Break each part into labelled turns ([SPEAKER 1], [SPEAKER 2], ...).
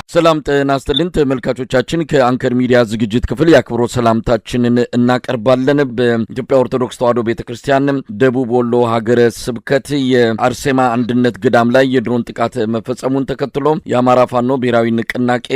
[SPEAKER 1] ሰላም ጤና ይስጥልን ተመልካቾቻችን ከአንከር ሚዲያ ዝግጅት ክፍል ያክብሮት ሰላምታችንን እናቀርባለን። በኢትዮጵያ ኦርቶዶክስ ተዋሕዶ ቤተክርስቲያን ደቡብ ወሎ ሀገረ ስብከት የአርሴማ አንድነት ገዳም ላይ የድሮን ጥቃት መፈጸሙን ተከትሎ የአማራ ፋኖ ብሔራዊ ንቅናቄ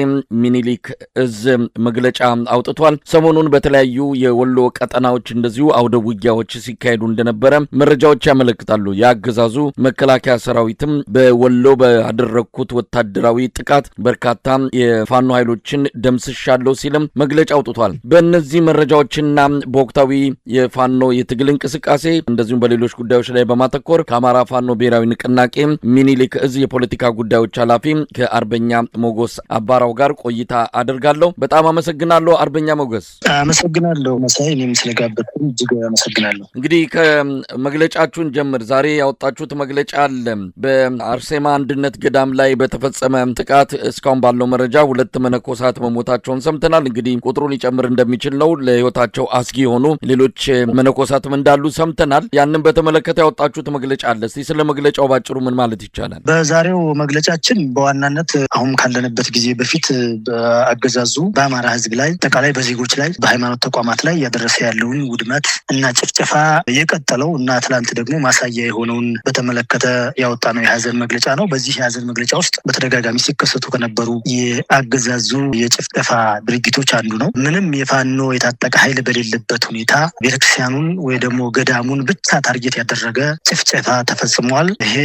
[SPEAKER 1] ሚኒሊክ እዝ መግለጫ አውጥቷል። ሰሞኑን በተለያዩ የወሎ ቀጠናዎች እንደዚሁ አውደ ውጊያዎች ሲካሄዱ እንደነበረ መረጃዎች ያመለክታሉ። የአገዛዙ መከላከያ ሰራዊትም በወሎ ባደረኩት ወታደራዊ ጥቃት በርካታ የፋኖ ኃይሎችን ደምስሻለሁ ሲልም መግለጫ አውጥቷል። በእነዚህ መረጃዎችና በወቅታዊ የፋኖ የትግል እንቅስቃሴ እንደዚሁም በሌሎች ጉዳዮች ላይ በማተኮር ከአማራ ፋኖ ብሔራዊ ንቅናቄ ሚኒሊክ እዝ የፖለቲካ ጉዳዮች ኃላፊ ከአርበኛ ሞገስ አባራው ጋር ቆይታ አደርጋለሁ። በጣም አመሰግናለሁ አርበኛ ሞገስ።
[SPEAKER 2] አመሰግናለሁ መሳይ፣ እኔም ስለጋበዝኩ እጅግ አመሰግናለሁ።
[SPEAKER 1] እንግዲህ ከመግለጫችሁን ጀምር። ዛሬ ያወጣችሁት መግለጫ አለ። በአርሴማ አንድነት ገዳም ላይ በተፈጸመ ጥቃት እስካሁን ባለው መረጃ 2 መነኮሳት መሞታቸውን ሰምተናል። እንግዲህ ቁጥሩን ሊጨምር እንደሚችል ነው። ለህይወታቸው አስጊ የሆኑ ሌሎች መነኮሳትም እንዳሉ ሰምተናል። ያንን በተመለከተ ያወጣችሁት መግለጫ አለ። እስቲ ስለ መግለጫው ባጭሩ ምን ማለት ይቻላል?
[SPEAKER 2] በዛሬው መግለጫችን በዋናነት አሁን ካለንበት ጊዜ በፊት በአገዛዙ በአማራ ህዝብ ላይ አጠቃላይ በዜጎች ላይ በሃይማኖት ተቋማት ላይ ያደረሰ ያለውን ውድመት እና ጭፍጨፋ የቀጠለው እና ትላንት ደግሞ ማሳያ የሆነውን በተመለከተ ያወጣነው የሀዘን መግለጫ ነው። በዚህ የሀዘን መግለጫ ውስጥ በተደጋጋሚ ሲከሰቱ ከነበሩ የአገዛዙ የጭፍጨፋ ድርጊቶች አንዱ ነው። ምንም የፋኖ የታጠቀ ኃይል በሌለበት ሁኔታ ቤተክርስቲያኑን ወይ ደግሞ ገዳሙን ብቻ ታርጌት ያደረገ ጭፍጨፋ ተፈጽሟል። ይሄ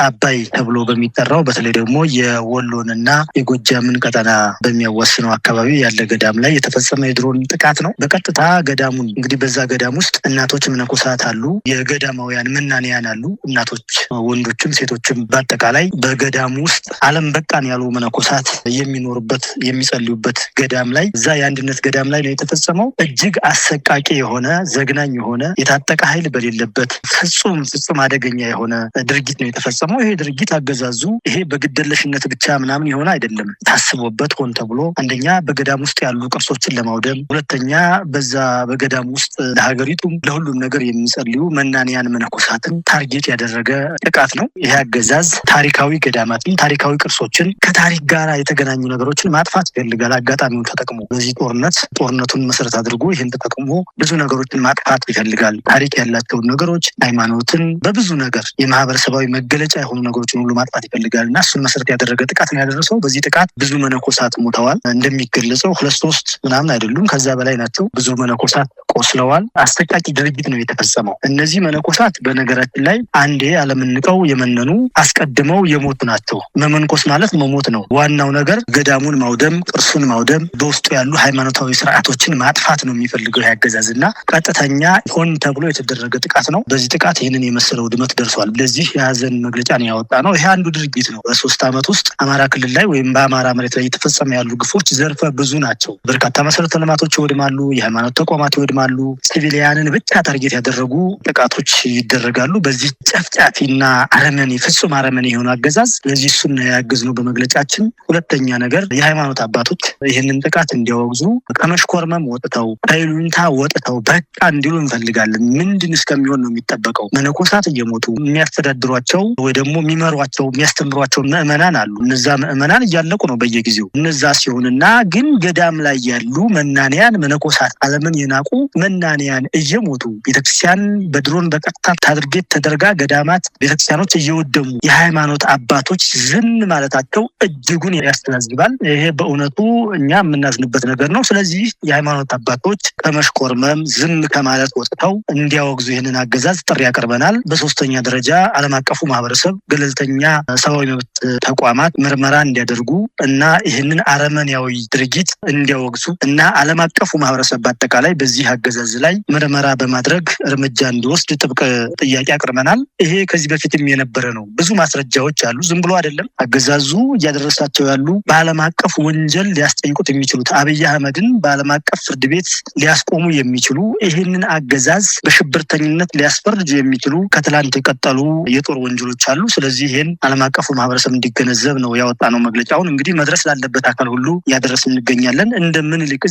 [SPEAKER 2] አባይ ተብሎ በሚጠራው በተለይ ደግሞ የወሎንና የጎጃምን ቀጠና በሚያዋስነው አካባቢ ያለ ገዳም ላይ የተፈጸመ የድሮን ጥቃት ነው። በቀጥታ ገዳሙን እንግዲህ በዛ ገዳም ውስጥ እናቶች መነኮሳት አሉ፣ የገዳማውያን መናንያን አሉ፣ እናቶች ወንዶችም ሴቶችም በአጠቃላይ በገዳሙ ውስጥ ዓለም በቃን ያሉ መነኮሳት የሚኖርበት የሚጸልዩበት ገዳም ላይ እዛ የአንድነት ገዳም ላይ ነው የተፈጸመው። እጅግ አሰቃቂ የሆነ ዘግናኝ የሆነ የታጠቀ ኃይል በሌለበት ፍጹም አደገኛ የሆነ ድርጊት ነው የተፈጸመው። ይሄ ድርጊት አገዛዙ ይሄ በግደለሽነት ብቻ ምናምን የሆነ አይደለም። ታስቦበት ሆን ተብሎ አንደኛ በገዳም ውስጥ ያሉ ቅርሶችን ለማውደም፣ ሁለተኛ በዛ በገዳም ውስጥ ለሀገሪቱም ለሁሉም ነገር የሚጸልዩ መናንያን መነኮሳትን ታርጌት ያደረገ ጥቃት ነው። ይሄ አገዛዝ ታሪካዊ ገዳማትን ታሪካዊ ቅርሶችን ከታሪክ ጋር የተገናኙ ነገሮችን ማጥፋት ይፈልጋል። አጋጣሚውን ተጠቅሞ በዚህ ጦርነቱን መሰረት አድርጎ ይህን ተጠቅሞ ብዙ ነገሮችን ማጥፋት ይፈልጋል። ታሪክ ያላቸውን ነገሮች፣ ሃይማኖትን፣ በብዙ ነገር የማህበረሰባዊ መገለጫ የሆኑ ነገሮችን ሁሉ ማጥፋት ይፈልጋል እና እሱን መሰረት ያደረገ ጥቃት ነው ያደረሰው። በዚህ ጥቃት ብዙ መነኮሳት ሞተዋል። እንደሚገለጸው 2-3 ምናምን አይደሉም፣ ከዛ በላይ ናቸው። ብዙ መነኮሳት ቆስለዋል። አሰቃቂ ድርጊት ነው የተፈጸመው። እነዚህ መነኮሳት በነገራችን ላይ አንዴ አለምንቀው የመነኑ አስቀድመው የሞቱ ናቸው። መመንኮስ ማለት መሞት ነው። ዋናው ነገር ገዳሙን ማውደም፣ ቅርሱን ማውደም፣ በውስጡ ያሉ ሃይማኖታዊ ስርዓቶችን ማጥፋት ነው የሚፈልገው ያገዛዝና ቀጥተኛ ሆን ተብሎ የተደረገ ጥቃት ነው። በዚህ ጥቃት ይህንን የመሰለው ውድመት ደርሷል። ለዚህ የሀዘን መግለጫ ነው ያወጣ ነው። ይሄ አንዱ ድርጊት ነው። በ3 ዓመት ውስጥ አማራ ክልል ላይ ወይም በአማራ መሬት ላይ የተፈጸመ ያሉ ግፎች ዘርፈ ብዙ ናቸው። በርካታ መሰረተ ልማቶች ይወድማሉ፣ የሃይማኖት ተቋማት ይወድማሉ፣ ሲቪሊያንን ብቻ ታርጌት ያደረጉ ጥቃቶች ይደረጋሉ። በዚህ ጨፍጫፊና አረመኔ ፍጹም አረመኔ የሆነ አገዛዝ ለዚህ እሱን ያገዝነው በመግለጫችን። ሁለተኛ ነገር የሃይማኖት አባቶች ይህንን ጥቃት እንዲያወግዙ ከመሽኮርመም ወጥተው ከይሉኝታ ወጥተው በቃ እንዲሉ እንፈልጋለን። ምንድን እስከሚሆን ነው የሚጠበቀው? መነኮሳት እየሞቱ የሚያስተዳድሯቸው ወይ ደግሞ የሚመሯቸው የሚያስተምሯቸው ምዕመናን አሉ። እነዛ ምዕመናን እያለቁ ነው በየጊዜው። እነዛ ሲሆንና ግን ገዳም ላይ ያሉ መናንያን መነኮሳት ዓለምን የናቁ መናንያን እየሞቱ ቤተክርስቲያን በድሮን በቀጥታ ታርጌት ተደርጋ ገዳማት ቤተክርስቲያኖች እየወደሙ የሃይማኖት አባቶች ዝም ማለታቸው እጅጉን ያስተዛዝባል። ይሄ በእውነቱ እኛ የምናዝንበት ነገር ነው። ስለዚህ የሃይማኖት አባቶች ከመሽኮርመም ዝም ከማለት ወጥተው እንዲያወግዙ ይህንን አገዛዝ ጥሪ ያቀርበናል። በሶስተኛ ደረጃ ዓለም አቀፉ ማህበረሰብ ገለልተኛ ሰብአዊ መብት ተቋማት ምርመራ እንዲያደርጉ እና ይህንን አረመኔያዊ ድርጊት እንዲያወግዙ እና ዓለም አቀፉ ማህበረሰብ በአጠቃላይ በዚህ አገዛዝ ላይ ምርመራ በማድረግ እርምጃ እንዲወስድ ጥብቅ ጥያቄ አቅርበናል። ይሄ ከዚህ በፊትም የነበረ ነው። ብዙ ማስረጃዎች አሉ። ዝም ብሎ አይደለም አገዛዙ እያደረሳቸው ያሉ በዓለም አቀፍ ወንጀል ሊያስጠይቁት የሚችሉት አብይ አህመድን በዓለም አቀፍ ፍርድ ቤት ሊያስቆሙ የሚችሉ ይህንን አገዛዝ በሽብርተኝነት ሊያስፈርጁ የሚችሉ ከትላንት የቀጠሉ የጦር ወንጀሎች አሉ። ስለዚህ ይህን ዓለም አቀፉ ማህበረሰብ እንዲገነዘብ ነው ያወጣነው መግለጫውን። እንግዲህ መድረስ ላለበት አካል ሁሉ እያደረስን እንገኛለን። እንደ ምኒልክ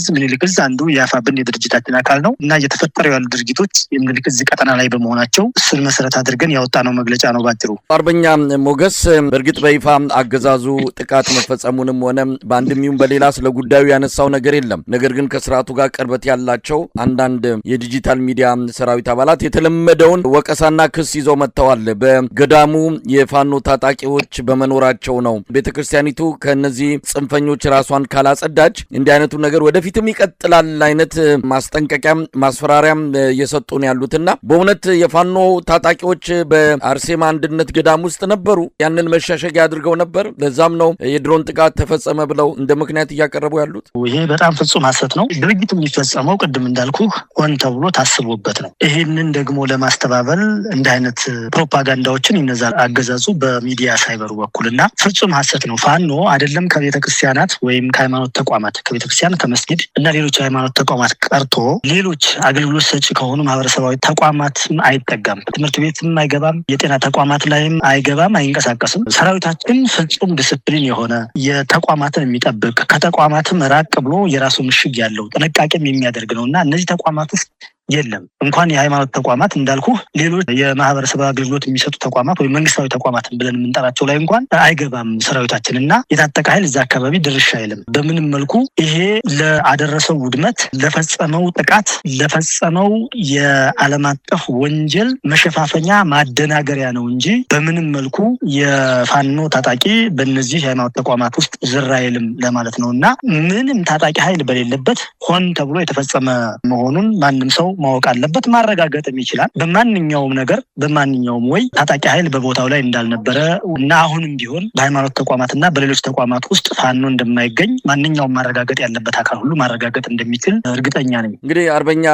[SPEAKER 2] እዝ አንዱ የአፋብን የድርጅታችን አካል ነው እና እየተፈጠሩ ያሉ ድርጊቶች የምኒልክ እዝ ቀጠና ላይ በመሆናቸው እሱን መሰረት አድርገን ያወጣነው መግለጫ ነው ባጭሩ።
[SPEAKER 1] አርበኛ ሞገስ፣ በእርግጥ በይፋ አገዛዙ ጥቃት መፈጸሙ መፈጸሙንም ሆነ በአንድም ይሁን በሌላ ስለ ጉዳዩ ያነሳው ነገር የለም። ነገር ግን ከስርዓቱ ጋር ቅርበት ያላቸው አንዳንድ የዲጂታል ሚዲያ ሰራዊት አባላት የተለመደውን ወቀሳና ክስ ይዘው መጥተዋል። በገዳሙ የፋኖ ታጣቂዎች በመኖራቸው ነው። ቤተክርስቲያኒቱ ከነዚህ ጽንፈኞች ራሷን ካላጸዳች እንዲህ አይነቱ ነገር ወደፊትም ይቀጥላል አይነት ማስጠንቀቂያም ማስፈራሪያም እየሰጡን ያሉትና በእውነት የፋኖ ታጣቂዎች በአርሴማ አንድነት ገዳም ውስጥ ነበሩ። ያንን መሻሸጊያ አድርገው ነበር። ለዛም ነው የድሮን ጥቃት ተፈጸመ ብለው እንደ ምክንያት እያቀረቡ ያሉት።
[SPEAKER 2] ይሄ በጣም ፍጹም ሐሰት ነው። ድርጊቱ የሚፈጸመው ቅድም እንዳልኩ ሆን ተብሎ ታስቦበት ነው። ይህንን ደግሞ ለማስተባበል እንደ አይነት ፕሮፓጋንዳዎችን ይነዛል አገዛዙ በሚዲያ ሳይበሩ በኩልና ፍጹም ሐሰት ነው። ፋኖ አይደለም ከቤተክርስቲያናት ወይም ከሃይማኖት ተቋማት ከቤተክርስቲያን ከመስጊድ እና ሌሎች ሃይማኖት ተቋማት ቀርቶ ሌሎች አገልግሎት ሰጪ ከሆኑ ማህበረሰባዊ ተቋማት አይጠጋም። ትምህርት ቤትም አይገባም፣ የጤና ተቋማት ላይም አይገባም፣ አይንቀሳቀስም። ሰራዊታችን ፍጹም ዲስፕሊን የሆነ የተቋማትን የሚጠብቅ ከተቋማትም ራቅ ብሎ የራሱ ምሽግ ያለው ጥንቃቄም የሚያደርግ ነውና እነዚህ ተቋማት ውስጥ የለም። እንኳን የሃይማኖት ተቋማት እንዳልኩ ሌሎች የማህበረሰብ አገልግሎት የሚሰጡ ተቋማት ወይም መንግስታዊ ተቋማትን ብለን የምንጠራቸው ላይ እንኳን አይገባም ሰራዊታችን እና የታጠቀ ኃይል እዛ አካባቢ ድርሻ አይልም። በምንም መልኩ ይሄ ለአደረሰው ውድመት፣ ለፈጸመው ጥቃት፣ ለፈጸመው የዓለም አቀፍ ወንጀል መሸፋፈኛ ማደናገሪያ ነው እንጂ በምንም መልኩ የፋኖ ታጣቂ በእነዚህ የሃይማኖት ተቋማት ውስጥ ዝር አይልም ለማለት ነው እና ምንም ታጣቂ ኃይል በሌለበት ሆን ተብሎ የተፈጸመ መሆኑን ማንም ሰው ማወቅ አለበት፣ ማረጋገጥም ይችላል። በማንኛውም ነገር በማንኛውም ወይ ታጣቂ ኃይል በቦታው ላይ እንዳልነበረ እና አሁንም ቢሆን በሃይማኖት ተቋማትና በሌሎች ተቋማት ውስጥ ፋኖ እንደማይገኝ ማንኛውም ማረጋገጥ ያለበት አካል ሁሉ ማረጋገጥ እንደሚችል እርግጠኛ ነኝ።
[SPEAKER 1] እንግዲህ አርበኛ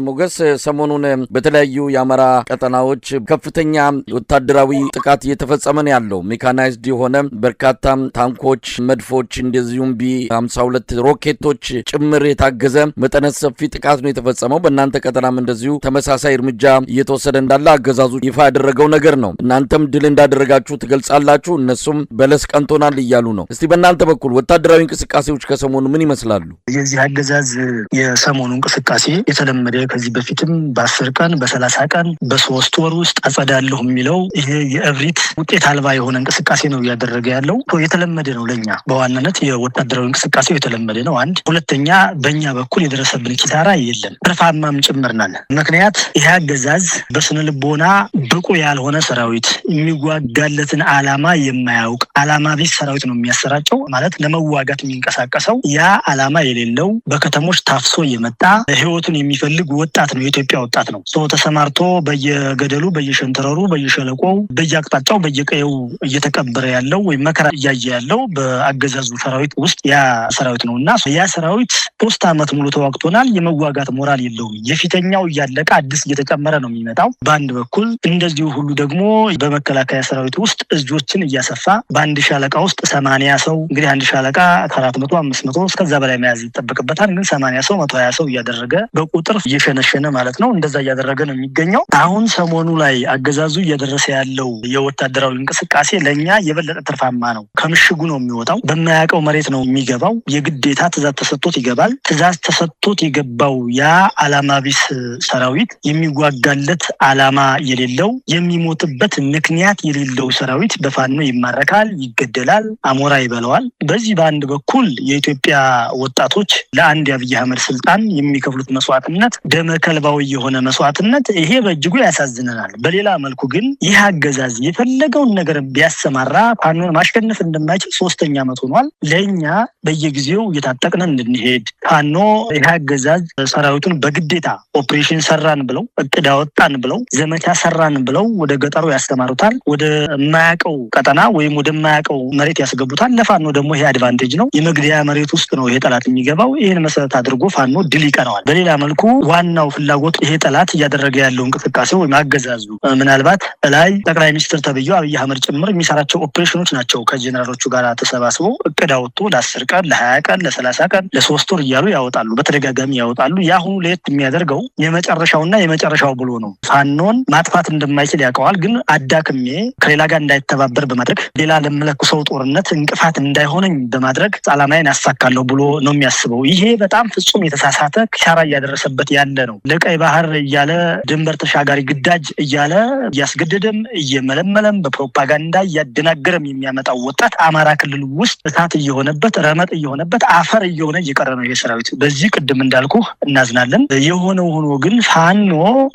[SPEAKER 1] ሞገስ ሰሞኑን በተለያዩ የአማራ ቀጠናዎች ከፍተኛ ወታደራዊ ጥቃት እየተፈጸመ ነው ያለው። ሜካናይዝድ የሆነ በርካታ ታንኮች፣ መድፎች እንደዚሁም ቢ52 ሮኬቶች ጭምር የታገዘ መጠነ ሰፊ ጥቃት ነው የተፈጸመው። በእናንተ ቀጠናም እንደዚሁ ተመሳሳይ እርምጃ እየተወሰደ እንዳለ አገዛዙ ይፋ ያደረገው ነገር ነው። እናንተም ድል እንዳደረጋችሁ ትገልጻላችሁ፣ እነሱም በለስ ቀንቶናል እያሉ ነው። እስቲ በእናንተ በኩል ወታደራዊ እንቅስቃሴዎች ከሰሞኑ ምን ይመስላሉ?
[SPEAKER 2] የዚህ አገዛዝ የሰሞኑ እንቅስቃሴ የተለመደ ከዚህ በፊትም በ10 ቀን በ30 ቀን በ3 ወር ውስጥ አጸዳለሁ የሚለው ይሄ የእብሪት ውጤት አልባ የሆነ እንቅስቃሴ ነው እያደረገ ያለው። የተለመደ ነው። ለኛ በዋናነት የወታደራዊ እንቅስቃሴው የተለመደ ነው። አንድ ሁለተኛ፣ በእኛ በኩል የደረሰብን ኪሳራ የለም፣ ትርፋማም ጭምርናል። ምክንያት ይህ አገዛዝ በስነ ልቦና ብቁ ያልሆነ ሰራዊት፣ የሚዋጋለትን አላማ የማያውቅ አላማ ቢስ ሰራዊት ነው የሚያሰራጨው። ማለት ለመዋጋት የሚንቀሳቀሰው ያ አላማ የሌለው በከተሞች ታፍሶ የመጣ ህይወቱን የሚፈልግ ወጣት ነው። የኢትዮጵያ ወጣት ነው። ሰው ተሰማርቶ በየገደሉ በየሸንተረሩ በየሸለቆው በየአቅጣጫው በየቀየው እየተቀበረ ያለው ወይም መከራ እያየ ያለው በአገዛዙ ሰራዊት ውስጥ ያ ሰራዊት ነው እና ያ ሰራዊት 3 ዓመት ሙሉ ተዋግቶናል። የመዋጋት ሞራል የለውም። የፊተኛው እያለቀ አዲስ እየተጨመረ ነው የሚመጣው። በአንድ በኩል እንደዚሁ ሁሉ ደግሞ በመከላከያ ሰራዊት ውስጥ እጆችን እያሰፋ በአንድ ሻለቃ ውስጥ 80 ሰው እንግዲህ አንድ ሻለቃ 400 500 እስከዛ በላይ መያዝ ይጠበቅበታል። ግን 80 ሰው 120 ሰው እያደረገ በቁጥር እየሸነሸነ ማለት ነው። እንደዛ እያደረገ ነው የሚገኘው። አሁን ሰሞኑ ላይ አገዛዙ እያደረሰ ያለው የወታደራዊ እንቅስቃሴ ለኛ የበለጠ ትርፋማ ነው። ከምሽጉ ነው የሚወጣው። በማያውቀው መሬት ነው የሚገባው። የግዴታ ትእዛዝ ተሰጥቶት ይገባል። ትእዛዝ ተሰጥቶት የገባው ያ አላማ ቢስ ሰራዊት፣ የሚዋጋለት አላማ የሌለው የሚሞትበት ምክንያት የሌለው ሰራዊት በፋኖ ይማረካል፣ ይገደላል፣ አሞራ ይበለዋል። በዚህ በአንድ በኩል የኢትዮጵያ ወጣቶች ለአንድ የአብይ አህመድ ስልጣን የሚከፍሉት መስዋዕትነት ደመ ከልባዊ የሆነ መስዋዕትነት፣ ይሄ በእጅጉ ያሳዝነናል። በሌላ መልኩ ግን ይህ አገዛዝ የፈለገውን ነገር ቢያሰማራ ፋኖን ማሸነፍ እንደማይችል 3ኛ ዓመት ሆኗል። ለእኛ በየጊዜው እየታጠቅን እንድንሄድ ፋኖ ይህ አገዛዝ ሰራዊቱን በግዴታ ኦፕሬሽን ሰራን ብለው እቅድ አወጣን ብለው ዘመቻ ሰራን ብለው ወደ ገጠሩ ያስተማሩታል። ወደ ማያቀው ቀጠና ወይም ወደ ማያቀው መሬት ያስገቡታል። ለፋኖ ደግሞ ይሄ አድቫንቴጅ ነው። የመግደያ መሬት ውስጥ ነው ይሄ ጠላት የሚገባው። ይህን መሰረት አድርጎ ፋኖ ድል ይቀረዋል። በሌላ መልኩ ዋናው ፍላጎት ይሄ ጠላት እያደረገ ያለው እንቅስቃሴ ወይም አገዛዙ ምናልባት ላይ ጠቅላይ ሚኒስትር ተብዬው አብይ አህመድ ጭምር የሚሰራቸው ኦፕሬሽኖች ናቸው። ከጄኔራሎቹ ጋር ተሰባስበው እቅድ አወጡ ለ10 ቀን ለ20 ቀን ለ30 ቀን ለ3 ወር እያሉ ያወጣሉ። በተደጋጋሚ ያወጣሉ። የአሁኑ ለየት የሚያደርገው የመጨረሻው ብሎ ነው። ፋኖን ማጥፋት እንደማይችል ያውቀዋል። ግን አዳክሜ ከሌላ ጋር እንዳይተባበር በማድረግ ሌላ ለምለኩሰው ጦርነት እንቅፋት እንዳይሆነኝ በማድረግ ዓላማዬን ያሳካለሁ ብሎ ነው የሚያስበው። ይሄ በጣም ፍጹም የተሳሳተ ኪሳራ እያደረሰበት ያለ ነው። ለቀይ ባህር እያለ ድንበር ተሻጋሪ ግዳጅ እያለ እያስገደደም እየመለመለም በፕሮፓጋንዳ እያደናገረም የሚያመጣው ወጣት አማራ ክልል ውስጥ እሳት እየሆነበት ረመጥ እየሆነበት አፈር እየሆነ እየቀረ ነው ይሄ ሰራዊት። በዚህ ቅድም እንዳልኩ እናዝናለን። የሆነው ሆኖ ግን ፋኖ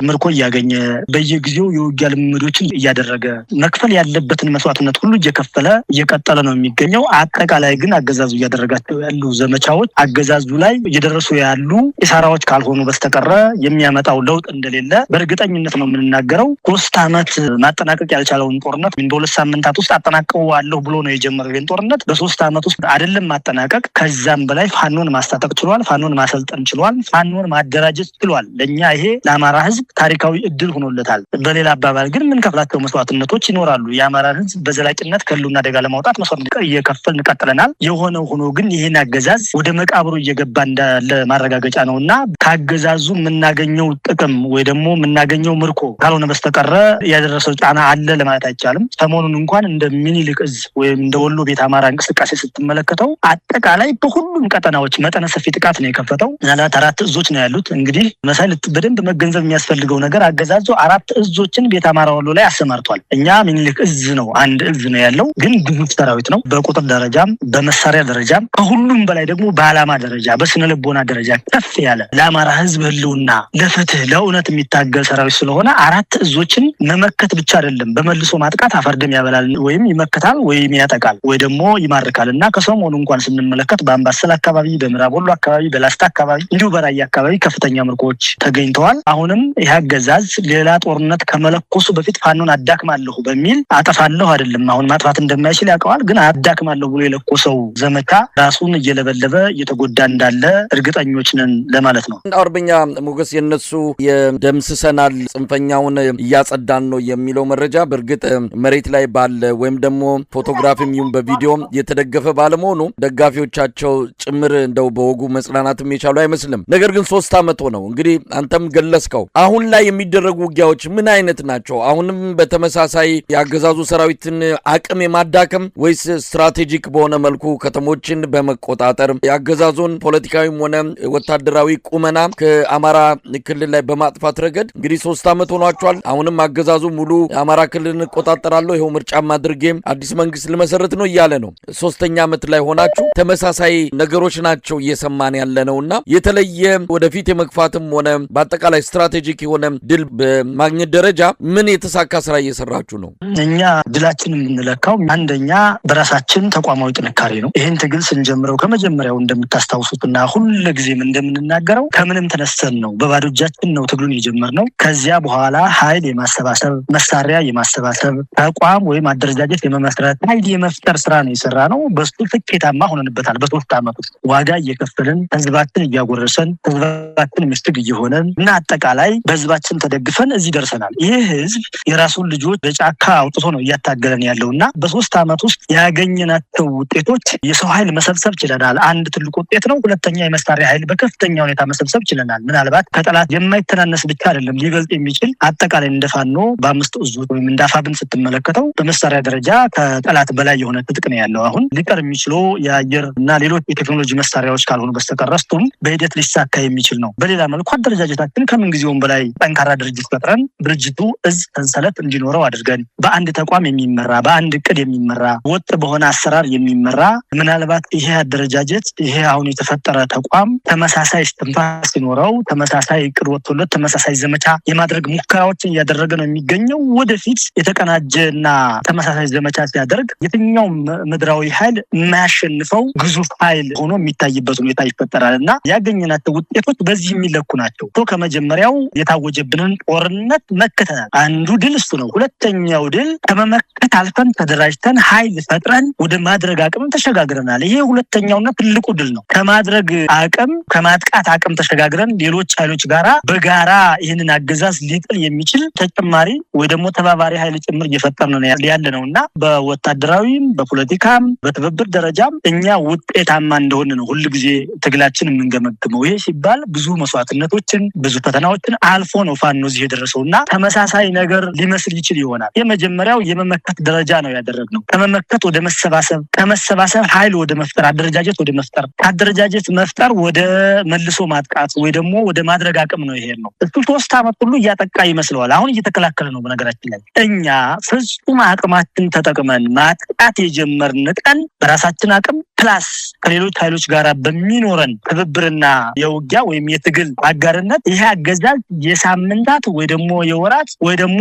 [SPEAKER 2] ምርኮ እያገኘ በየጊዜው የውጊያ ልምምዶችን እያደረገ መክፈል ያለበትን መስዋዕትነት ሁሉ እየከፈለ እየቀጠለ ነው የሚገኘው። አጠቃላይ ግን አገዛዙ እያደረጋቸው ያሉ ዘመቻዎች አገዛዙ ላይ እየደረሱ ያሉ ኢሳራዎች ካልሆኑ በስተቀረ የሚያመጣው ለውጥ እንደሌለ በእርግጠኝነት ነው የምንናገረው። 3 ዓመት ማጠናቀቅ ያልቻለውን ጦርነት በ2 ሳምንታት ውስጥ አጠናቀዋለሁ ብሎ ነው የጀመረው። ይህን ጦርነት በ3 ዓመት ውስጥ አይደለም ማጠናቀቅ፣ ከዛም በላይ ፋኖን ማስታጠቅ ችሏል። ፋኖን ማሰልጠን ችሏል። ፋኖን ማደራጀት ችሏል። ለኛ ይሄ ለአማራ ህዝብ ታሪካዊ እድል ሆኖለታል። በሌላ አባባል ግን ምን ከፍላቸው መስዋዕትነቶች ይኖራሉ። የአማራ ህዝብ በዘላቂነት ከህልውና አደጋ ለማውጣት መስዋዕትነት እየከፈልን ቀጥለናል። የሆነው ሆኖ ግን ይሄን አገዛዝ ወደ መቃብሩ እየገባ እንዳለ ማረጋገጫ ነውና ከአገዛዙ የምናገኘው ጥቅም ወይ ደግሞ የምናገኘው ምርኮ ካልሆነ በስተቀረ ያደረሰው ጫና አለ ለማለት አይቻልም። ሰሞኑን እንኳን እንደ ሚኒሊክ እዝ ወይም እንደ ወሎ ቤት አማራ እንቅስቃሴ ስትመለከተው አጠቃላይ በሁሉም ቀጠናዎች መጠነ ሰፊ ጥቃት ነው የከፈተው። ምናልባት 4 እዞች ነው ያሉት። እንግዲህ መሳይ በደንብ መገንዘብ የሚያስፈልገው ነገር አገዛዙ 4 እዞችን ቤት አማራ ወሎ ላይ አሰማርቷል። እኛ ሚኒሊክ እዝ ነው 1 እዝ ነው ያለው፣ ግን ግዙፍ ሰራዊት ነው በቁጥር ደረጃም በመሳሪያ ደረጃም ከሁሉም በላይ ደግሞ በዓላማ ደረጃ በስነ ልቦና ደረጃ ከፍ ያለ ለአማራ ህዝብ ህልውና ለፍትህ ለእውነት የሚታገል ሰራዊት ስለሆነ 4 እዞችን መመከት ብቻ አይደለም፣ በመልሶ ማጥቃት አፈርደም ያበላል ወይም ይመከታል ወይም ያጠቃል ወይ ደግሞ ይማርካል። እና ከሰሞኑ እንኳን ስንመለከት በአምባሰል አካባቢ፣ በምዕራብ ወሎ አካባቢ፣ በላስታ አካባቢ እንዲሁ በራያ አካባቢ ከፍተኛ ምርኮች ተገኝተዋል። አሁንም ይህ አገዛዝ ሌላ ጦርነት ከመለኮሱ በፊት ፋኖን አዳክማለሁ በሚል አጠፋለሁ አይደለም፣ አሁን ማጥፋት እንደማይችል ያውቀዋል። ግን አዳክማለሁ ብሎ የለኮሰው ዘመቻ ራሱን እየለበለበ እየተጎዳ እንዳለ እርግጠኞች ነን ለማለት ነው።
[SPEAKER 1] አርበኛ ሞገስ የነሱ የደምስሰናል ጽንፈኛውን እያጸዳን ነው የሚለው መረጃ በእርግጥ መሬት ላይ ባለ ወይም ደግሞ ፎቶግራፊም ይሁን በቪዲዮ የተደገፈ ባለመሆኑ ደጋፊዎቻቸው ጭምር እንደው በወጉ መጽናናትም የቻሉ አይመስልም። ነገር ግን 3 ዓመት ሆነው እንግዲህ አንተም ገለጽከው። አሁን ላይ የሚደረጉ ውጊያዎች ምን አይነት ናቸው? አሁንም በተመሳሳይ የአገዛዙ ሰራዊትን አቅም የማዳከም ወይስ ስትራቴጂክ በሆነ መልኩ ከተሞችን በመቆጣጠር የአገዛዙን ፖለቲካዊም ሆነ ወታደራዊ ቁመና ከአማራ ክልል ላይ በማጥፋት ረገድ እንግዲህ 3 ዓመት ሆኗቸዋል። አሁንም አገዛዙ ሙሉ የአማራ ክልልን እቆጣጠራለሁ ይኸው ምርጫም አድርጌም አዲስ መንግስት ልመሰረት ነው እያለ ነው። 3ኛ ዓመት ላይ ሆናችሁ ተመሳሳይ ነገሮች ናቸው እየሰማን ያለ ነውና የተለየ ወደፊት የመግፋትም ሆነ በአጠቃላይ ስትራቴጂክ የሆነ ድል በማግኘት ደረጃ ምን የተሳካ ስራ እየሰራችሁ ነው?
[SPEAKER 2] እኛ ድላችን የምንለካው አንደኛ በራሳችን ተቋማዊ ጥንካሬ ነው። ይህን ትግል ስንጀምረው ከመጀመሪያው እንደምታስታውሱትና ሁልጊዜም እንደምንናገረው ከምንም ተነስተን ነው፣ በባዶ እጃችን ነው ትግሉን የጀመርነው። ከዚያ በኋላ ኃይል የማሰባሰብ መሳሪያ የማሰባሰብ ተቋም ወይም አደረጃጀት የመመስረት ኃይል የመፍጠር ስራ ነው የሰራ ነው። በሱ ስኬታማ ሆነንበታል። በ3 ዓመት ውስጥ ዋጋ እየከፈልን ህዝባችን እያጎረሰን ህዝባችን ምስትግ እየሆነን እና አጠቃላይ በህዝባችን ተደግፈን እዚህ ደርሰናል። ይህ ህዝብ የራሱን ልጆች በጫካ አውጥቶ ነው እያታገለን ያለውና በ3 ዓመት ውስጥ ያገኘናቸው ውጤቶች የሰው ኃይል መሰብሰብ ችለናል። አንድ ትልቅ ውጤት ነው። ሁለተኛ የመሳሪያ ኃይል በከፍተኛ ሁኔታ መሰብሰብ ችለናል። ምናልባት ከጠላት የማይተናነስ ብቻ አይደለም ሊበልጥ የሚችል አጠቃላይ እንደፋኖ በ5 እዞች ወይም እንዳፋብን ስትመለከተው በመሳሪያ ደረጃ ከጠላት በላይ የሆነ ትጥቅ ነው ያለው። አሁን ሊቀር የሚችለው የአየር እና ሌሎች የቴክኖሎጂ መሳሪያዎች ካልሆኑ በስተቀር ረስቱም በሂደት ሊሳካ የሚችል ነው። በሌላ መልኩ አደረጃጀታችን ከምን ጊዜውም በላይ ጠንካራ ድርጅት ፈጥረን ድርጅቱ እዝ ሰንሰለት እንዲኖረው አድርገን በአንድ ተቋም የሚመራ በአንድ እቅድ የሚመራ ወጥ በሆነ አሰራር የሚመራ ምናልባት ይሄ አደረጃጀት ይሄ አሁን የተፈጠረ ተቋም ተመሳሳይ እስትንፋስ ሲኖረው ተመሳሳይ እቅድ ወጥቶለት ተመሳሳይ ዘመቻ የማድረግ ሙከራዎችን እያደረገ ነው የሚገኘው። ወደፊት የተቀናጀና ተመሳሳይ ዘመቻ ሲያደርግ የትኛው ምድራዊ ኃይል የማያሸንፈው ግዙፍ ኃይል ሆኖ የሚታይበት ሁኔታ ይፈጠራል እና ያገኘናቸው ውጤቶች በዚህ የሚለኩ ናቸው። ከመጀመሪያው የታወጀብንን ጦርነት መክተናል። አንዱ ድል እሱ ነው። ሁለተኛው ድል ከመመከት አልፈን ተደራጅተን ኃይል ፈጥረን ወደ ማድረግ አቅም ተሸጋግረናል። ይሄ ሁለተኛውና ትልቁ ድል ነው። ከማድረግ አቅም ከማጥቃት አቅም ተሸጋግረን ሌሎች ኃይሎች ጋራ በጋራ ይህንን አገዛዝ ሊጥል የሚችል ተጨማሪ ወይ ደግሞ ተባባሪ ኃይል ጭምር እየፈጠርን ነው ያለ ነውና በወታደራዊም በፖለቲካም በትብብር ደረጃም እኛ ውጤታማ እንደሆነ ነው ሁልጊዜ ትግላችን የምንገመግመው። ይሄ ሲባል ብዙ መስዋዕትነቶች ተግዳሮቶችን ብዙ ፈተናዎችን አልፎ ነው ፋኖ እዚህ የደረሰውና ተመሳሳይ ነገር ሊመስል ይችል ይሆናል። የመጀመሪያው የመመከት ደረጃ ነው ያደረግነው። ከመመከት ወደ መሰባሰብ፣ ከመሰባሰብ ኃይል ወደ መፍጠር፣ አደረጃጀት ወደ መፍጠር፣ አደረጃጀት መፍጠር ወደ መልሶ ማጥቃት ወይ ደግሞ ወደ ማድረግ አቅም ነው ይሄድ ነው። እሱ 3 ዓመት ሁሉ እያጠቃ ይመስለዋል። አሁን እየተከላከለ ነው። በነገራችን ላይ እኛ ፍጹም አቅማችን ተጠቅመን ማጥቃት የጀመርን ቀን በራሳችን አቅም ፕላስ ከሌሎች ኃይሎች ጋር በሚኖረን ትብብርና የውጊያ ወይም የትግል አጋርነት ይሄ አገዛዝ የሳምንታት ወይ ደግሞ የወራት ወይ ደግሞ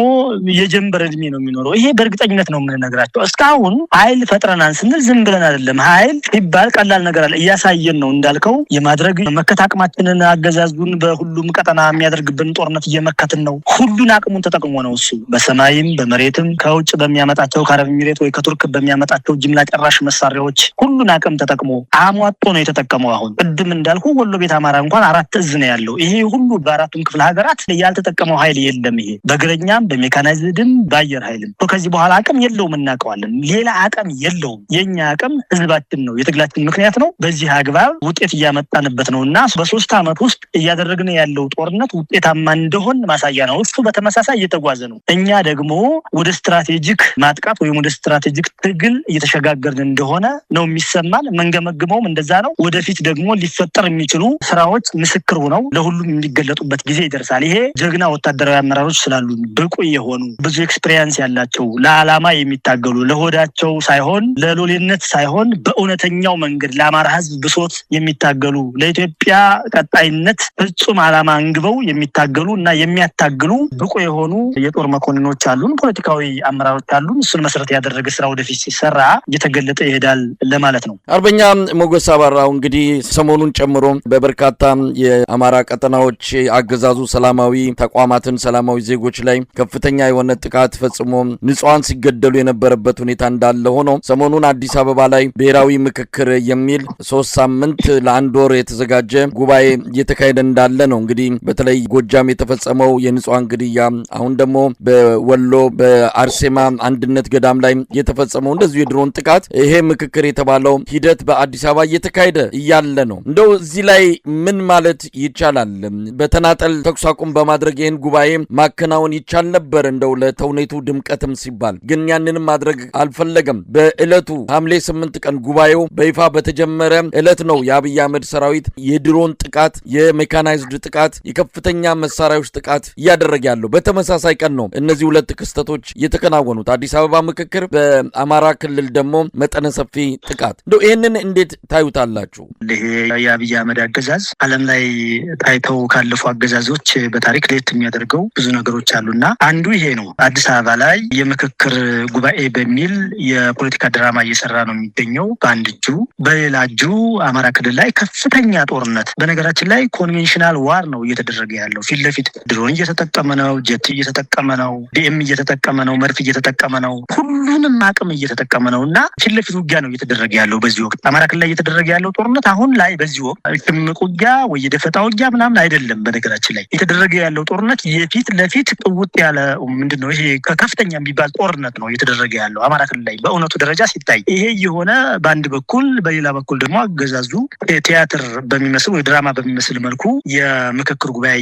[SPEAKER 2] የጀንበር እድሜ ነው የሚኖረው። ይሄ በእርግጠኝነት ነው የምንነግራቸው። እስካሁን ኃይል ፈጥረናል ስንል ዝም ብለን አይደለም። ኃይል ሲባል ቀላል ነገር አለ፣ እያሳየን ነው። እንዳልከው የማድረግ መመከት አቅማችንን አገዛዙን በሁሉም ቀጠና የሚያደርግብን ጦርነት እየመከትን ነው። ሁሉን አቅሙን ተጠቅሞ ነው እሱ በሰማይም በመሬትም ከውጭ በሚያመጣቸው ከአረብ ኤሚሬት ወይ ከቱርክ በሚያመጣቸው ጅምላ ጨራሽ መሳሪያዎች ሁሉን አቅም ተጠቅሞ አሟጦ ነው የተጠቀመው። አሁን ቅድም እንዳልኩ ወሎ ቤት አማራ እንኳን 4 እዝ ነው ያለው። ይሄ ሁሉ በአራቱም ክፍለ ሀገራት ያልተጠቀመው ኃይል የለም። ይሄ በእግረኛም በሜካናይዝድም በአየር ኃይልም ከዚህ በኋላ አቅም የለውም፣ እናውቀዋለን። ሌላ አቅም የለውም። የኛ አቅም ህዝባችን ነው፣ የትግላችን ምክንያት ነው። በዚህ አግባብ ውጤት እያመጣንበት ነው እና በ3 ዓመት ውስጥ እያደረግን ያለው ጦርነት ውጤታማ እንደሆን ማሳያ ነው። እሱ በተመሳሳይ እየተጓዘ ነው። እኛ ደግሞ ወደ ስትራቴጂክ ማጥቃት ወይም ወደ ስትራቴጂክ ትግል እየተሸጋገርን እንደሆነ ነው የሚሰማን። መንገመግመውም እንደዛ ነው። ወደፊት ደግሞ ሊፈጠር የሚችሉ ስራዎች ምስክር ሆነው ለሁሉም የሚገለጡበት ጊዜ ይደርሳል። ይሄ ጀግና ወታደራዊ አመራሮች ስላሉ ብቁ የሆኑ ብዙ ኤክስፒሪየንስ ያላቸው ለዓላማ የሚታገሉ ለሆዳቸው ሳይሆን ለሎሌነት ሳይሆን በእውነተኛው መንገድ ለአማራ ህዝብ ብሶት የሚታገሉ ለኢትዮጵያ ቀጣይነት ፍጹም ዓላማ አንግበው የሚታገሉ እና የሚያታግሉ ብቁ የሆኑ የጦር መኮንኖች አሉን፣ ፖለቲካዊ አመራሮች አሉን። እሱን መሰረት ያደረገ ስራ ወደፊት ሲሰራ እየተገለጠ ይሄዳል ለማለት ነው።
[SPEAKER 1] አርበኛ ሞገስ አበራው እንግዲህ ሰሞኑን ጨምሮ በበርካታ የአማራ ቀጠናዎች አገዛዙ ሰላማዊ ተቋማትን ሰላማዊ ዜጎች ላይ ከፍተኛ የሆነ ጥቃት ፈጽሞ ንጹሃን ሲገደሉ የነበረበት ሁኔታ እንዳለ ሆኖ ሰሞኑን አዲስ አበባ ላይ ብሔራዊ ምክክር የሚል 3 ሳምንት ለ1 ወር የተዘጋጀ ጉባኤ እየተካሄደ እንዳለ ነው። እንግዲህ በተለይ ጎጃም የተፈጸመው የንጹሃን ግድያ፣ አሁን ደግሞ በወሎ በአርሴማ አንድነት ገዳም ላይ የተፈጸመው እንደዚሁ የድሮን ጥቃት፣ ይሄ ምክክር የተባለው ሂደት በአዲስ አበባ እየተካሄደ እያለ ነው። እንደው እዚህ ላይ ምን ማለት ይቻላል? በተናጠል ተኩስ አቁም በማድረግ ይህን ጉባኤ ማከናወን ይቻል ነበር እንደው ለተውኔቱ ድምቀትም ሲባል፣ ግን ያንንም ማድረግ አልፈለገም። በዕለቱ ሐምሌ 8 ቀን ጉባኤው በይፋ በተጀመረ ዕለት ነው የአብይ አህመድ ሰራዊት የድሮን ጥቃት፣ የሜካናይዝድ ጥቃት፣ የከፍተኛ መሳሪያዎች ጥቃት እያደረገ ያለው። በተመሳሳይ ቀን ነው እነዚህ ሁለት ክስተቶች የተከናወኑት። አዲስ አበባ ምክክር፣ በአማራ ክልል ደግሞ መጠነ ሰፊ ጥቃት። እንደው ይህንን እንዴት ታዩታላችሁ?
[SPEAKER 2] ይሄ የአብይ አህመድ አገዛዝ ዓለም ላይ ታይተው ካለፉ አገዛዞች በታሪክ ለየት የሚያደርገው ብዙ ነገሮች አሉና አንዱ ይሄ ነው። አዲስ አበባ ላይ የምክክር ጉባኤ በሚል የፖለቲካ ድራማ እየሰራ ነው የሚገኘው በአንድ እጁ፣ በሌላ እጁ አማራ ክልል ላይ ከፍተኛ ጦርነት፣ በነገራችን ላይ ኮንቬንሽናል ዋር ነው እየተደረገ ያለው። ፊት ለፊት ድሮን እየተጠቀመ ነው፣ ጀት እየተጠቀመ ነው፣ ዲኤም እየተጠቀመ ነው፣ መርፍ እየተጠቀመ ነው፣ ሁሉንም አቅም እየተጠቀመ ነው እና ፊት ለፊት ውጊያ ነው እየተደረገ ያለው። በዚህ ወቅት አማራ ክልል ላይ እየተደረገ ያለው ጦርነት አሁን ላይ በዚህ ወቅት ሽምቅ ውጊያ ወይ የደፈጣ ውጊያ ምናምን አይደለም። በነገራችን ላይ እየተደረገ ያለው ጦርነት የፊት ለፊት ጥውጥ ያለ ምንድነው ይሄ ከፍተኛ የሚባል ጦርነት ነው እየተደረገ ያለው አማራ ክልል ላይ በእውነቱ ደረጃ ሲታይ። ይሄ የሆነ በአንድ በኩል፣ በሌላ በኩል ደግሞ አገዛዙ ቲያትር በሚመስል ወይ ድራማ በሚመስል መልኩ የምክክር ጉባኤ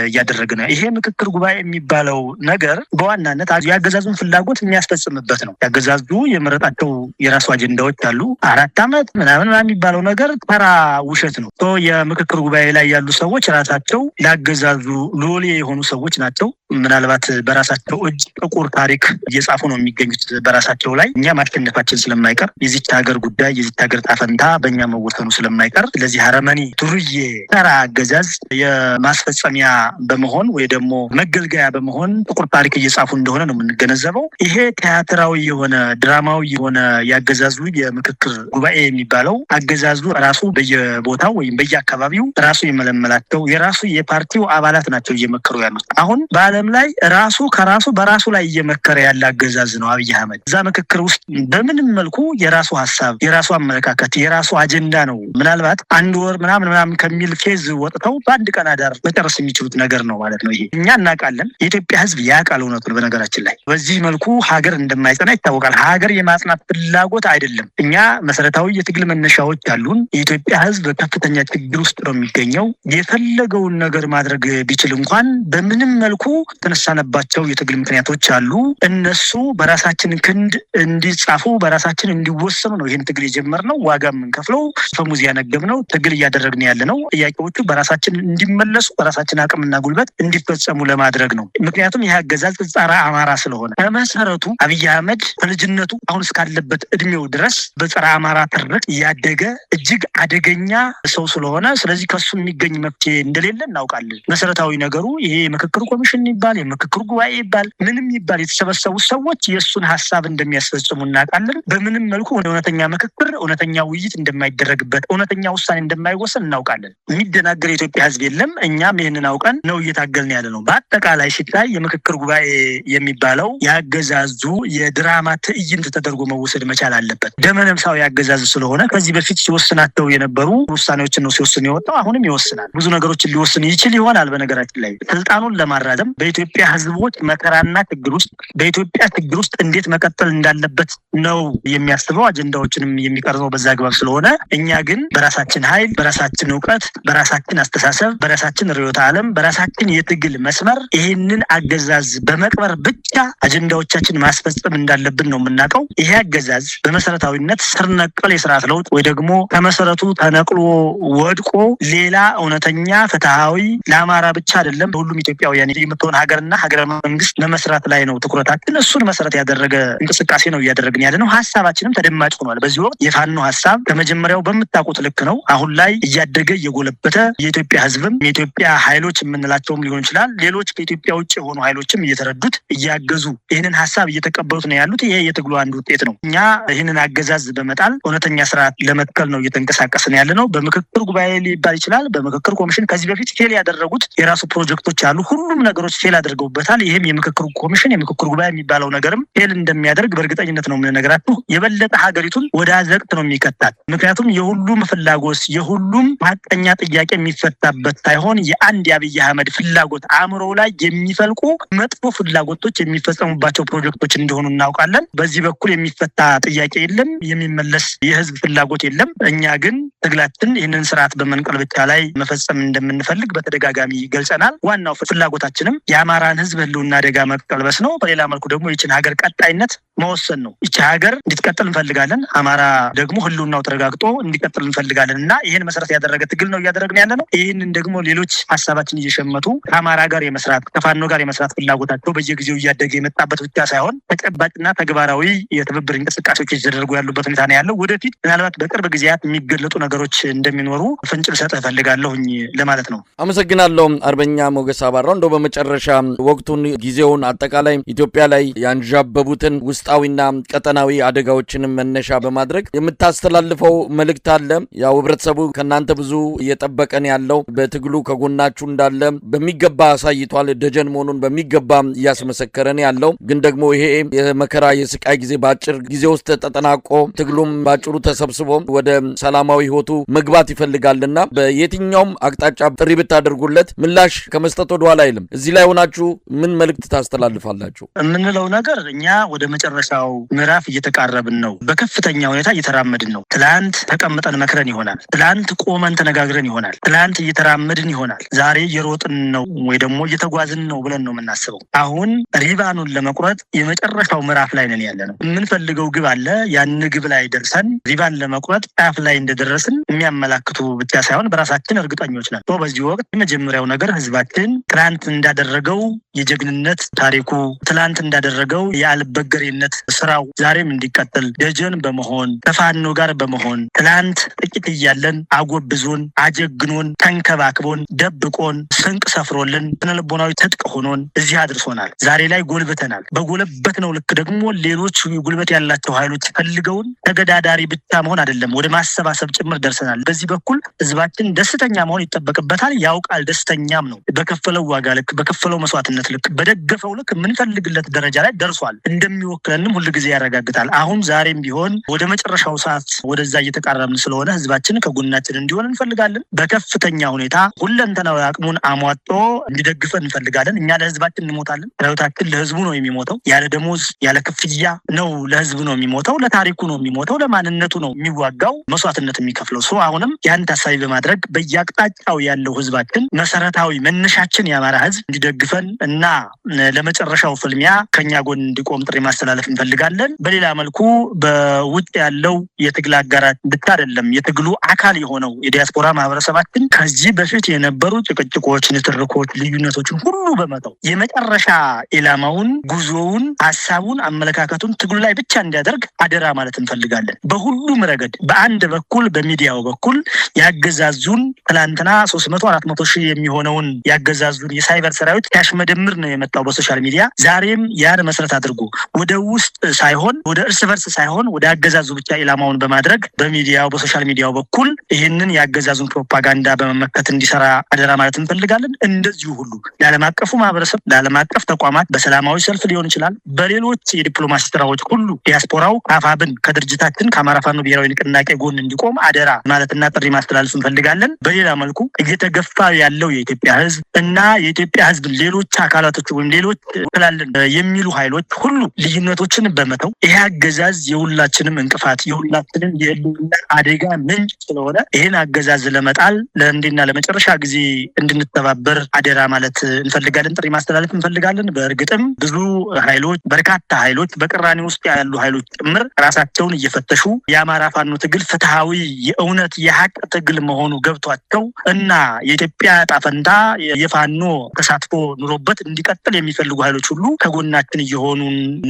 [SPEAKER 2] እያደረገ ነው። ይሄ ምክክር ጉባኤ የሚባለው ነገር በዋናነት የአገዛዙን ፍላጎት የሚያስፈጽምበት ነው። ያገዛዙ የመረጣቸው የራሱ አጀንዳዎች አሉ። 4 ዓመት ምናምን የሚባለው ነገር ተራ ውሸት ነው። የምክክር ጉባኤ ላይ ያሉ ሰዎች ራሳቸው ላገዛዙ ሎሌ የሆኑ ሰዎች ናቸው። ምናልባት በራሳቸው እጅ ጥቁር ታሪክ እየጻፉ ነው የሚገኙት በራሳቸው ላይ። እኛ ማሸነፋችን ስለማይቀር የዚች ሀገር ጉዳይ የዚች ሀገር ጣፈንታ በእኛ መወሰኑ ስለማይቀር ስለዚህ አረመኔ ዱርዬ ተራ አገዛዝ የማስፈጸሚያ በመሆን ወይ ደግሞ መገልገያ በመሆን ጥቁር ታሪክ እየጻፉ እንደሆነ ነው የምንገነዘበው። ይሄ ቲያትራዊ የሆነ ድራማዊ የሆነ ያገዛዙ የምክክር ጉባኤ የሚባለው አገዛዙ ራሱ በየቦታው ወይም በየአካባቢው ራሱ የመለመላቸው የራሱ የፓርቲው አባላት ናቸው እየመከሩ ያሉት። አሁን ባለ ዓለም ላይ ራሱ ከራሱ በራሱ ላይ እየመከረ ያለ አገዛዝ ነው አብይ አህመድ። እዛ ምክክር ውስጥ በምንም መልኩ የራሱ ሐሳብ፣ የራሱ አመለካከት፣ የራሱ አጀንዳ ነው። ምናልባት አንድ ወር ምናምን ከሚል ፌዝ ወጥተው በአንድ ቀን አዳር መጨረስ የሚችሉት ነገር ነው ማለት ነው። ይሄ እኛ እናውቃለን፣ የኢትዮጵያ ሕዝብ ያውቃል እውነቱን። በነገራችን ላይ በዚህ መልኩ ሀገር እንደማይጸና ይታወቃል። ሀገር የማጽናት ፍላጎት አይደለም። እኛ መሰረታዊ የትግል መነሻዎች አሉን። የኢትዮጵያ ሕዝብ ከፍተኛ ችግር ውስጥ ነው የሚገኘው። የፈለገውን ነገር ማድረግ ቢችል እንኳን በምንም መልኩ ተነሳነባቸው የትግል ምክንያቶች አሉ። እነሱ በራሳችን ክንድ እንዲጻፉ በራሳችን እንዲወሰኑ ነው ይህን ትግል የጀመርነው። ዋጋ የምንከፍለው ፈሙዝ ያነገብነው ትግል እያደረግን ያለ ነው። ጥያቄዎቹ በራሳችን እንዲመለሱ በራሳችን አቅምና ጉልበት እንዲፈጸሙ ለማድረግ ነው። ምክንያቱም ይህ አገዛዝ ጸረ አማራ ስለሆነ በመሰረቱ አብይ አህመድ በልጅነቱ አሁን እስካለበት እድሜው ድረስ በጸረ አማራ ትርክ ያደገ እጅግ አደገኛ ሰው ስለሆነ ስለዚህ ከሱ የሚገኝ መፍትሄ እንደሌለ እናውቃለን። መሰረታዊ ነገሩ ይሄ የምክክር ኮሚሽን ይባል የምክክር ጉባኤ ይባል ምንም ይባል የተሰበሰቡ ሰዎች የእሱን ሀሳብ እንደሚያስፈጽሙ እናውቃለን። በምንም መልኩ እውነተኛ ምክክር እውነተኛ ውይይት እንደማይደረግበት እውነተኛ ውሳኔ እንደማይወሰን እናውቃለን። የሚደናገር የኢትዮጵያ ሕዝብ የለም። እኛም ይህንን አውቀን ነው እየታገልን ያለ ነው። በአጠቃላይ ሲታይ የምክክር ጉባኤ የሚባለው ያገዛዙ የድራማ ትዕይንት ተደርጎ መወሰድ መቻል አለበት። ደመነፍሳዊ ያገዛዙ ስለሆነ ከዚህ በፊት ሲወስናቸው የነበሩ ውሳኔዎችን ነው ሲወስን የወጣው። አሁንም ይወስናል። ብዙ ነገሮችን ሊወስን ይችል ይሆናል። በነገራችን ላይ ስልጣኑን ለማራዘም በኢትዮጵያ ሕዝቦች መከራና ችግር ውስጥ በኢትዮጵያ ችግር ውስጥ እንዴት መቀጠል እንዳለበት ነው የሚያስበው። አጀንዳዎችንም የሚቀርጸው በዛ አግባብ ስለሆነ እኛ ግን በራሳችን ኃይል፣ በራሳችን እውቀት፣ በራሳችን አስተሳሰብ፣ በራሳችን ርዕዮተ ዓለም፣ በራሳችን የትግል መስመር ይህንን አገዛዝ በመቅበር ብቻ አጀንዳዎቻችን ማስፈጸም እንዳለብን ነው የምናውቀው። ይሄ አገዛዝ በመሰረታዊነት ስር ነቀል የስርዓት ለውጥ ወይ ደግሞ ከመሰረቱ ተነቅሎ ወድቆ ሌላ እውነተኛ ፍትሃዊ ለአማራ ብቻ አይደለም ሁሉም ኢትዮጵያውያን የምትሆን ሀገርና ሀገረ መንግስት ለመስራት ላይ ነው ትኩረታችን። እሱን መሰረት ያደረገ እንቅስቃሴ ነው እያደረግን ያለ ነው። ሀሳባችንም ተደማጭ ሆኗል። በዚህ ወቅት የፋኖ ሀሳብ ከመጀመሪያው በምታውቁት ልክ ነው። አሁን ላይ እያደገ እየጎለበተ የኢትዮጵያ ህዝብም የኢትዮጵያ ኃይሎች የምንላቸውም ሊሆን ይችላል ሌሎች ከኢትዮጵያ ውጭ የሆኑ ኃይሎችም እየተረዱት እያገዙ ይህንን ሀሳብ እየተቀበሉት ነው ያሉት። ይሄ የትግሉ አንዱ ውጤት ነው። እኛ ይህንን አገዛዝ በመጣል እውነተኛ ስርዓት ለመትከል ነው እየተንቀሳቀስን ያለ ነው። በምክክር ጉባኤ ሊባል ይችላል፣ በምክክር ኮሚሽን ከዚህ በፊት ፌል ያደረጉት የራሱ ፕሮጀክቶች አሉ። ሁሉም ነገሮች ፌል አድርገውበታል። ይህም የምክክር ኮሚሽን የምክክር ጉባኤ የሚባለው ነገርም ፌል እንደሚያደርግ በእርግጠኝነት ነው የምንነግራችሁ። የበለጠ ሀገሪቱን ወደ አዘቅት ነው የሚከታት። ምክንያቱም የሁሉም ፍላጎት የሁሉም ሀቀኛ ጥያቄ የሚፈታበት ሳይሆን የአንድ የአብይ አህመድ ፍላጎት አእምሮ ላይ የሚፈልቁ መጥፎ ፍላጎቶች የሚፈጸሙባቸው ፕሮጀክቶች እንደሆኑ እናውቃለን። በዚህ በኩል የሚፈታ ጥያቄ የለም፣ የሚመለስ የህዝብ ፍላጎት የለም። እኛ ግን ትግላችን ይህንን ስርዓት በመንቀል ብቻ ላይ መፈጸም እንደምንፈልግ በተደጋጋሚ ገልጸናል። ዋናው ፍላጎታችንም የአማራን ህዝብ ህልውና አደጋ መቀልበስ ነው። በሌላ መልኩ ደግሞ ይችን ሀገር ቀጣይነት መወሰን ነው። ይቺ ሀገር እንድትቀጥል እንፈልጋለን። አማራ ደግሞ ህልውናው ተረጋግጦ እንዲቀጥል እንፈልጋለን እና ይህን መሰረት ያደረገ ትግል ነው እያደረግን ያለ ነው። ይህንን ደግሞ ሌሎች ሀሳባችን እየሸመቱ ከአማራ ጋር የመስራት ከፋኖ ጋር የመስራት ፍላጎታቸው በየጊዜው እያደገ የመጣበት ብቻ ሳይሆን ተጨባጭና ተግባራዊ የትብብር እንቅስቃሴዎች እየተደረጉ ያሉበት ሁኔታ ነው ያለው። ወደፊት ምናልባት በቅርብ ጊዜያት የሚገለጡ ነገሮች እንደሚኖሩ ፍንጭ ልሰጥ እፈልጋለሁኝ ለማለት ነው።
[SPEAKER 1] አመሰግናለሁ አርበኛ ሞገስ አባራው። እንደው በመጨረሻ ወቅቱን ጊዜውን አጠቃላይ ኢትዮጵያ ላይ ያንዣበቡትን ውስጣዊና ቀጠናዊ አደጋዎችንም መነሻ በማድረግ የምታስተላልፈው መልእክት አለ? ያው ህብረተሰቡ ከናንተ ብዙ እየጠበቀን ያለው በትግሉ ከጎናችሁ እንዳለ በሚገባ አሳይቷል። ደጀን መሆኑን በሚገባ እያስመሰከረን ያለው ግን ደግሞ ይሄ የመከራ የስቃይ ጊዜ በአጭር ጊዜ ውስጥ ተጠናቆ ትግሉም ባጭሩ ተሰብስቦ ወደ ሰላማዊ ህይወቱ መግባት ይፈልጋልና በየትኛውም አቅጣጫ ጥሪ ብታደርጉለት ምላሽ ከመስጠት ወደ ኋላ አይልም። እዚህ ላይ ሆናችሁ ምን መልእክት ታስተላልፋላችሁ?
[SPEAKER 2] የምንለው ነገር እኛ ወደ መጨረሻው ምዕራፍ እየተቃረብን ነው። በከፍተኛ ሁኔታ እየተራመድን ነው። ትላንት ተቀምጠን መክረን ይሆናል። ትላንት ቆመን ተነጋግረን ይሆናል። ትላንት እየተራመድን ይሆናል። ዛሬ እየሮጥን ነው ወይ ደግሞ እየተጓዝን ነው ብለን ነው የምናስበው። አሁን ሪባኑን ለመቁረጥ የመጨረሻው ምዕራፍ ላይ ነን ያለ ነው። የምንፈልገው ግብ አለ። ያን ግብ ላይ ደርሰን ሪባን ለመቁረጥ ጫፍ ላይ እንደደረስን የሚያመላክቱ ብቻ ሳይሆን በራሳችን እርግጠኞች ነን። በዚህ ወቅት የመጀመሪያው ነገር ህዝባችን ትላንት እንዳደረገው የጀግንነት ታሪኩ ትላንት እንዳደረገው የአልበገሬነት ስራው ዛሬም እንዲቀጥል ደጀን በመሆን ከፋኖ ጋር በመሆን ትላንት ጥቂት እያለን አጎብዞን አጀግኖን ተንከባክቦን ደብቆን ስንቅ ሰፍሮልን ስነልቦናዊ ትጥቅ ሆኖን እዚህ አድርሶናል። ዛሬ ላይ ጎልብተናል። በጎለበት ነው ልክ ደግሞ ሌሎች ጉልበት ያላቸው ኃይሎች ፈልገውን ተገዳዳሪ ብቻ መሆን አይደለም ወደ ማሰባሰብ ጭምር ደርሰናል። ደርሰናል። በዚህ በኩል ህዝባችን ደስተኛ መሆን ይጠበቅበታል። ያውቃል፣ ደስተኛም ነው። በከፈለው ዋጋ ልክ በከፈለው መስዋዕትነት ልክ በደገፈው ልክ የምንፈልግለት ደረጃ ላይ ደርሷል። እንደሚወክለንም ሁሉ ጊዜ ያረጋግጣል። አሁን ዛሬም ቢሆን ወደ መጨረሻው ሰዓት ወደዛ እየተቃረብን ስለሆነ ህዝባችን ከጎናችን እንዲሆን እንፈልጋለን። በከፍተኛ ሁኔታ ሁለንተናዊ አቅሙን አሟጦ እንዲደግፈን እንፈልጋለን። እኛ ለህዝባችን እንሞታለን። ህይወታችን ለህዝቡ ነው የሚሞተው። ያለ ደሞዝ ያለ ክፍያ ነው ለህዝቡ ነው የሚሞተው። ለታሪኩ ነው የሚሞተው። ለማንነቱ ነው የሚዋጋው፣ መስዋዕትነት የሚከፍለው። አሁንም ያን ታሳቢ በማድረግ በየአቅጣጫው ያለው ህዝባችን መሰረታዊ መነሻችን የአማራ ህዝብ እንዲደግፈን እና ለመጨረሻው ፍልሚያ ከኛ ጎን እንዲቆም ጥሪ ማስተላለፍ እንፈልጋለን። በሌላ መልኩ በውጭ ያለው የትግል አጋራት ብቻ አይደለም የትግሉ አካል የሆነው የዲያስፖራ ማህበረሰባችን ከዚህ በፊት የነበሩ ጭቅጭቆች፣ ንትርኮች፣ ልዩነቶችን ሁሉ በመተው የመጨረሻ ኢላማውን፣ ጉዞውን፣ ሀሳቡን፣ አመለካከቱን ትግሉ ላይ ብቻ እንዲያደርግ አደራ ማለት እንፈልጋለን። በሁሉም ረገድ በአንድ በኩል በሚዲያው በኩል ያገዛዙን ትላንትና 300-400 ሺህ የሚሆነውን ያገዛዙን የሳይበር ሰራዊት ያሽመደምር ነው የመጣው በሶሻል ሚዲያ። ዛሬም ያን መሰረት አድርጎ ወደ ውስጥ ሳይሆን ወደ እርስ በርስ ሳይሆን ወደ አገዛዙ ብቻ ኢላማውን በማድረግ በሚዲያው በሶሻል ሚዲያው በኩል ይህንን ያገዛዙን ፕሮፓጋንዳ በመመከት እንዲሰራ አደራ ማለት እንፈልጋለን። እንደዚሁ ሁሉ ለዓለም አቀፉ ማህበረሰብ፣ ለዓለም አቀፍ ተቋማት በሰላማዊ ሰልፍ ሊሆን ይችላል፣ በሌሎች የዲፕሎማሲ ስራዎች ሁሉ ዲያስፖራው አፋብን ከድርጅታችን ከአማራ ፋኖ ብሔራዊ ንቅናቄ ጎን እንዲቆም አደራ ማለትና ጥሪ ማስተላለፍ እንፈልጋለን። በሌላ መልኩ እየተገፋ ያለው የኢትዮጵያ ህዝብ እና የኢትዮጵያ ህዝብ ሌሎች አካላቶች ወይም ሌሎች ትላልን የሚሉ ኃይሎች ሁሉ ልዩነቶችን በመተው ይሄ አገዛዝ የሁላችንም እንቅፋት የሁላችንም የህልውና አደጋ ምንጭ ስለሆነ ይሄን አገዛዝ ለመጣል ለእንዲና ለመጨረሻ ጊዜ እንድንተባበር አደራ ማለት እንፈልጋለን፣ ጥሪ ማስተላለፍ እንፈልጋለን። በእርግጥም ብዙ ኃይሎች በርካታ ኃይሎች በቅራኔ ውስጥ ያሉ ኃይሎች ጭምር ራሳቸውን እየፈተሹ የአማራ ፋኖ ትግል ፍትሃዊ የእውነት የሀቅ ትግል መሆኑ ገብቷቸው እና የኢትዮጵያ ጣፈንታ የፋኖ ተሳትፎ ኑሮበት እንዲቀጥል የሚፈልጉ ኃይሎች ሁሉ ከጎናችን እየሆኑ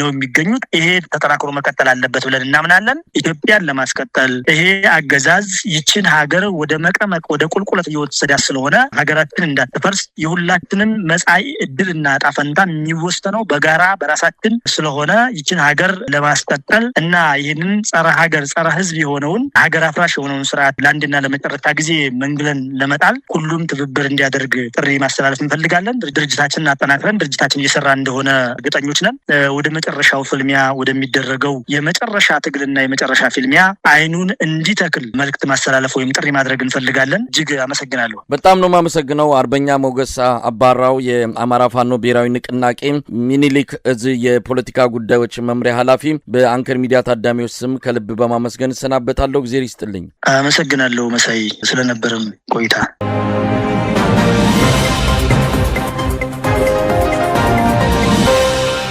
[SPEAKER 2] ነው የሚገኙት። ይሄ ተጠናክሮ መቀጠል አለበት ብለን እናምናለን። ኢትዮጵያን ለማስቀጠል ይሄ አገዛዝ ይችን ሀገር ወደ መቀመቅ ወደ ቁልቁለት እየወሰዳት ስለሆነ ሀገራችን እንዳትፈርስ የሁላችንም መጻኢ እድልና ጣፈንታ የሚወሰነው በጋራ በራሳችን ስለሆነ ይችን ሀገር ለማስቀጠል እና ይህንን ጸረ ሀገር ጸረ ህዝብ የሆነውን ሀገር አፍራሽ የሆነውን ስርዓት ለአንድና ለመጨረሻ ጊዜ መንግለን ለመጣል ሁሉም ትብብር እንዲያደርግ ጥሪ ማስተላለፍ እንፈልጋለን። ድርጅታችንን አጠናክረን ድርጅታችን እየሰራ እንደሆነ እርግጠኞች ነን። ወደ መጨረሻው ፍልሚያ ወደሚደረገው የመጨረሻ ትግልና የመጨረሻ ፍልሚያ አይኑን እንዲተክል መልእክት ማስተላለፍ ወይም ጥሪ ማድረግ እንፈልጋለን። እጅግ አመሰግናለሁ።
[SPEAKER 1] በጣም ነው የማመሰግነው። አርበኛ ሞገስ አባራው የአማራ ፋኖ ብሔራዊ ንቅናቄ ሚኒሊክ እዝ የፖለቲካ ጉዳዮች መምሪያ ኃላፊ፣ በአንከር ሚዲያ ታዳሚዎች ስም ከልብ በማመስገን ሰናበታለሁ። እግዚአብሔር ይስጥልኝ።
[SPEAKER 2] አመሰግናለሁ መሳይ ስለነበረም ቆይታ።